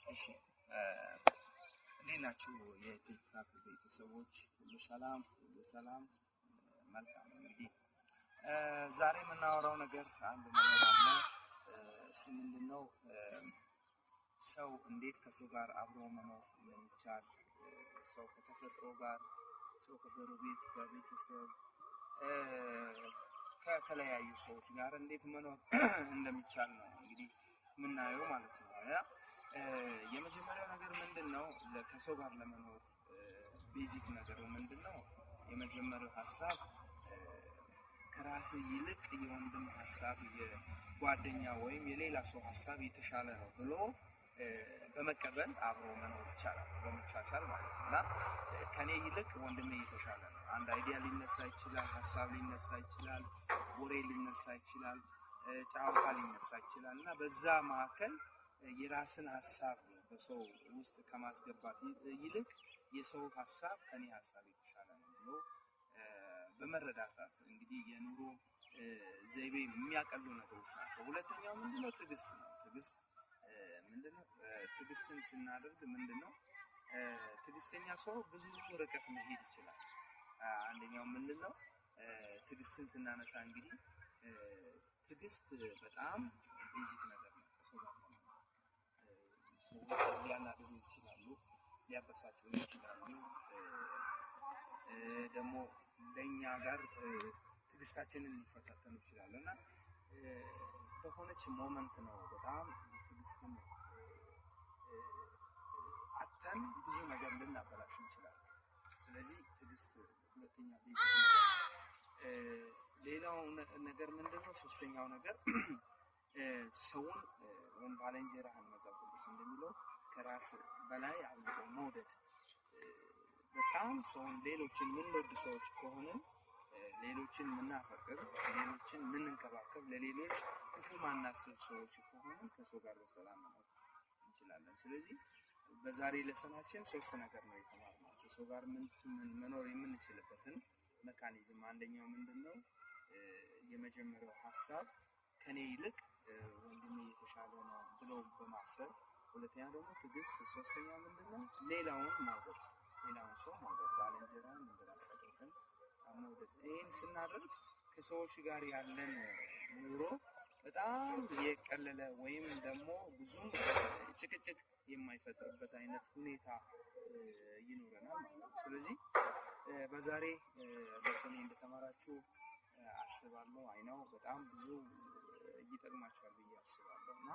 እሺ እንዴት ናችሁ የቲክታክ ቤተሰቦች? ሁሉ ሰላም መልካም። እንግዲህ ዛሬ የምናወራው ነገር አንድ ነገር አለ። እሱ ምንድነው? ሰው እንዴት ከሰው ጋር አብሮ መኖር እንደሚቻል፣ ሰው ከተፈጥሮ ጋር፣ ሰው ከጎረቤት ከቤተሰብ ከተለያዩ ሰዎች ጋር እንዴት መኖር እንደሚቻል ነው እንግዲህ የምናየው ማለት ነው። የመጀመሪያው ነገር ምንድነው? ከሰው ጋር ለመኖር ቤዚክ ነገሩ ምንድነው? የመጀመሪያው ሀሳብ ከራስ ይልቅ የወንድም ሀሳብ የጓደኛ ወይም የሌላ ሰው ሀሳብ የተሻለ ነው ብሎ በመቀበል አብሮ መኖር ይቻላል፣ በመቻቻል ማለት ነው። እና ከኔ ይልቅ ወንድሜ የተሻለ ነው። አንድ አይዲያ ሊነሳ ይችላል፣ ሀሳብ ሊነሳ ይችላል፣ ወሬ ሊነሳ ይችላል፣ ጨዋታ ሊነሳ ይችላል። እና በዛ መካከል የራስን ሀሳብ በሰው ውስጥ ከማስገባት ይልቅ የሰው ሀሳብ ከኔ ሀሳብ የተሻለ ነው ብሎ በመረዳታት እንግዲህ የኑሮ ዘይቤ የሚያቀሉ ነገሮች ናቸው። ሁለተኛው ምንድነው? ትዕግስት ነው። ትዕግስት ምንድነው? ትዕግስትን ስናደርግ ምንድነው? ትዕግስተኛ ሰው ብዙ ርቀት መሄድ ይችላል። አንደኛው ምንድነው? ትዕግስትን ስናነሳ እንግዲህ ትዕግስት በጣም ቤዚክ ነገር ነው። ከሰው ጋር ሰዎች ሊያናድዱ ይችላሉ፣ ሊያበሳጩ ይችላሉ። ደግሞ ለኛ ጋር ትዕግስታችንን ሊፈታተኑ ይችላሉ። እና በሆነች ሞመንት ነው በጣም ትዕግስትን አተን ብዙ ነገር ልናበላሽ እንችላለን። ስለዚህ ትዕግስት ሁለተኛ ቤዚክ ነገር። ሌላው ነገር ምንድነው? ሶስተኛው ነገር ሰውን ወይም ባልንጀራህን መጽሐፍ ቅዱስ እንደሚለው ከራስ በላይ አብልጦ መውደድ። በጣም ሰውን ሌሎችን የምንወድ ሰዎች ከሆነ፣ ሌሎችን የምናፈቅር፣ ሌሎችን የምንንከባከብ፣ ለሌሎች ክፉ ማናስብ ሰዎች ከሆነ ከሰው ጋር በሰላም መኖር እንችላለን። ስለዚህ በዛሬ ለሰናችን ሶስት ነገር ነው የተማርነው ከሰው ጋር መኖር የምንችልበትን ሜካኒዝም። አንደኛው ምንድነው? የመጀመሪያው ሀሳብ ከኔ ይልቅ ወንድሜ የተሻለ ነው ብሎ በማሰብ። ሁለተኛ ደግሞ ትዕግስት። ሶስተኛ ምንድነው? ሌላውን መውደድ፣ ሌላውን ሰው መውደድ፣ ባልንጀራን እንደራስ አድርገን መውደድ። ይህን ስናደርግ ከሰዎች ጋር ያለን ኑሮ በጣም የቀለለ ወይም ደግሞ ብዙም ጭቅጭቅ የማይፈጥርበት አይነት ሁኔታ ይኖረናል ማለት ነው። ስለዚህ በዛሬ ለሰኔ እንደተማራችሁ አስባለሁ። አይነው በጣም ብዙ ይጠቅማችኋል ብዬ አስባለሁ እና